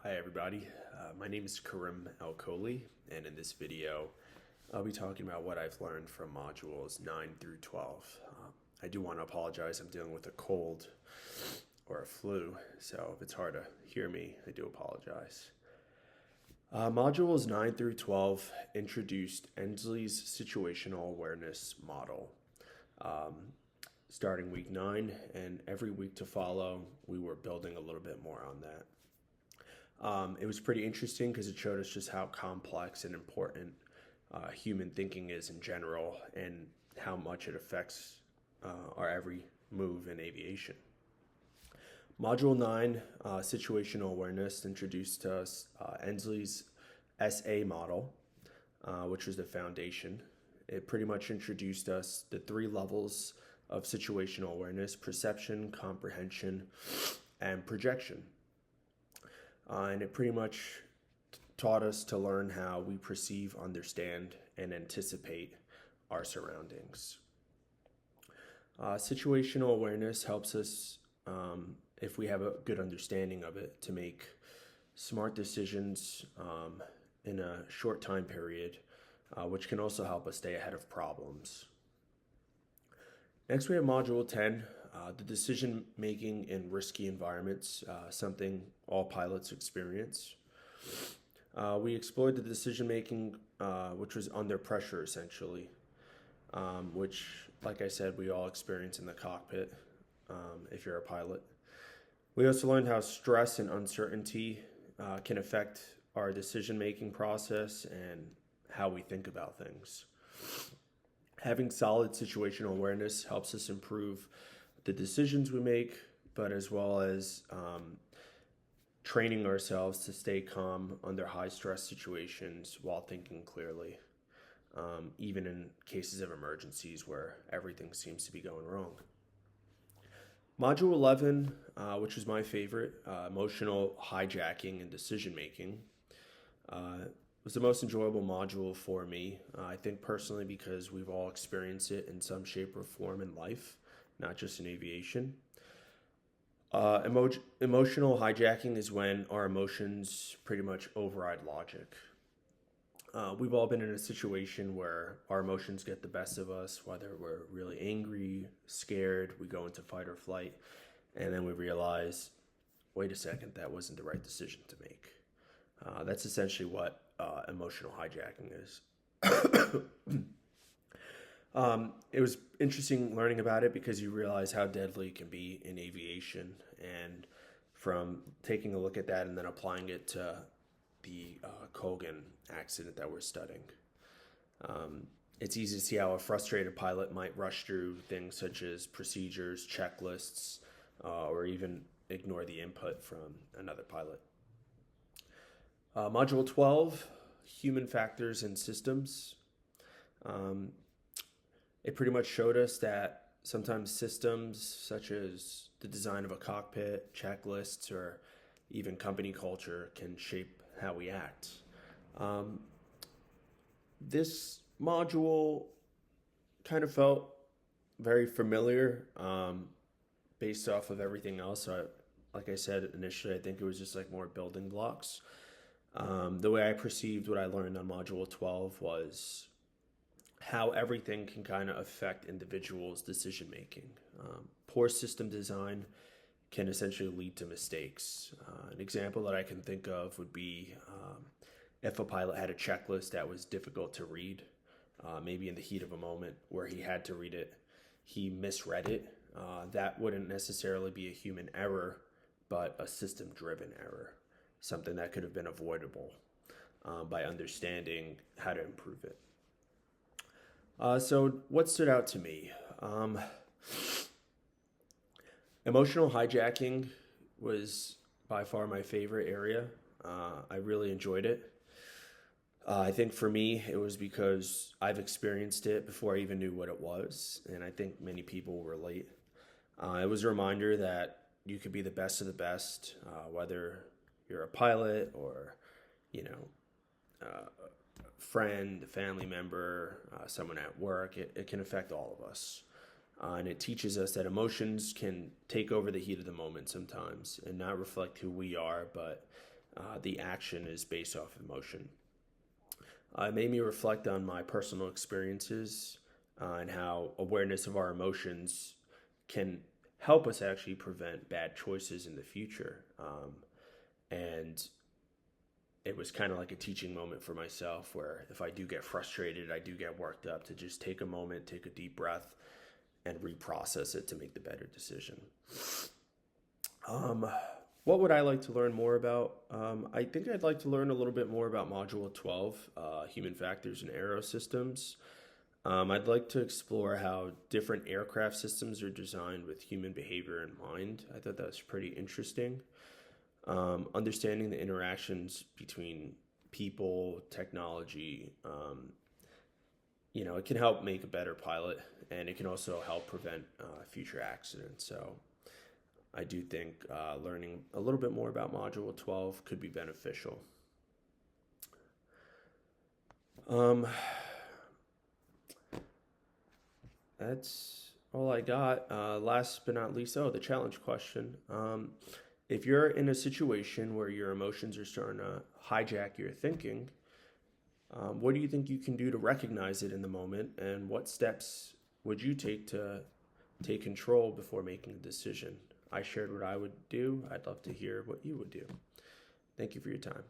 Hi everybody, my name is Karim El-Kholi, and in this video I'll be talking about what I've learned from modules 9 through 12. I do want to apologize, I'm dealing with a cold or a flu, so if it's hard to hear me, I do apologize. Modules 9 through 12 introduced Ensley's situational awareness model. Starting week 9 and every week to follow, we were building a little bit more on that. It was pretty interesting because it showed us just how complex and important human thinking is in general and how much it affects our every move in aviation. Module 9, Situational Awareness, introduced to us Ensley's SA model, which was the foundation. It pretty much introduced us the 3 levels of situational awareness: perception, comprehension, and projection. And it pretty much taught us to learn how we perceive, understand, and anticipate our surroundings. Situational awareness helps us, if we have a good understanding of it, to make smart decisions in a short time period, which can also help us stay ahead of problems. Next, we have Module 10, the decision making in risky environments, something all pilots experience. We explored the decision making, which was under pressure essentially, which, like I said, we all experience in the cockpit if you're a pilot. We also learned how stress and uncertainty can affect our decision making process and how we think about things. Having solid situational awareness helps us improve the decisions we make, but as well as training ourselves to stay calm under high stress situations while thinking clearly, even in cases of emergencies where everything seems to be going wrong. Module 11, which was my favorite, emotional hijacking and decision making, was the most enjoyable module for me. I think personally because we've all experienced it in some shape or form in life, not just in aviation. Emotional hijacking is when our emotions pretty much override logic. We've all been in a situation where our emotions get the best of us, whether we're really angry, scared, we go into fight or flight, and then we realize, wait a second, that wasn't the right decision to make. That's essentially what emotional hijacking is. It was interesting learning about it because you realize how deadly it can be in aviation, and from taking a look at that and then applying it to the Colgan accident that we're studying. It's easy to see how a frustrated pilot might rush through things such as procedures, checklists, or even ignore the input from another pilot. Module 12, Human Factors and Systems. It pretty much showed us that sometimes systems such as the design of a cockpit, checklists, or even company culture can shape how we act. This module kind of felt very familiar based off of everything else. So like I said initially, I think it was just like more building blocks. The way I perceived what I learned on Module 12 was how everything can kind of affect individuals' decision making. Poor system design can essentially lead to mistakes. An example that I can think of would be if a pilot had a checklist that was difficult to read, maybe in the heat of a moment where he had to read it, he misread it. That wouldn't necessarily be a human error, but a system-driven error, something that could have been avoidable by understanding how to improve it. So what stood out to me? Emotional hijacking was by far my favorite area. I really enjoyed it. I think for me, it was because I've experienced it before I even knew what it was, and I think many people will relate. It was a reminder that you could be the best of the best, whether you're a pilot or, friend, family member, someone at work. It can affect all of us. And it teaches us that emotions can take over the heat of the moment sometimes and not reflect who we are, but the action is based off emotion. It made me reflect on my personal experiences and how awareness of our emotions can help us actually prevent bad choices in the future. And it was kind of like a teaching moment for myself where if I do get frustrated, I do get worked up, to just take a moment, take a deep breath, and reprocess it to make the better decision. What would I like to learn more about? I think I'd like to learn a little bit more about Module 12, Human Factors and Aerosystems. I'd like to explore how different aircraft systems are designed with human behavior in mind. I thought that was pretty interesting. Understanding the interactions between people, technology, it can help make a better pilot, and it can also help prevent future accidents. So I do think learning a little bit more about Module 12 could be beneficial. That's all I got. Last but not least, the challenge question. If you're in a situation where your emotions are starting to hijack your thinking, what do you think you can do to recognize it in the moment, and what steps would you take to take control before making a decision? I shared what I would do. I'd love to hear what you would do. Thank you for your time.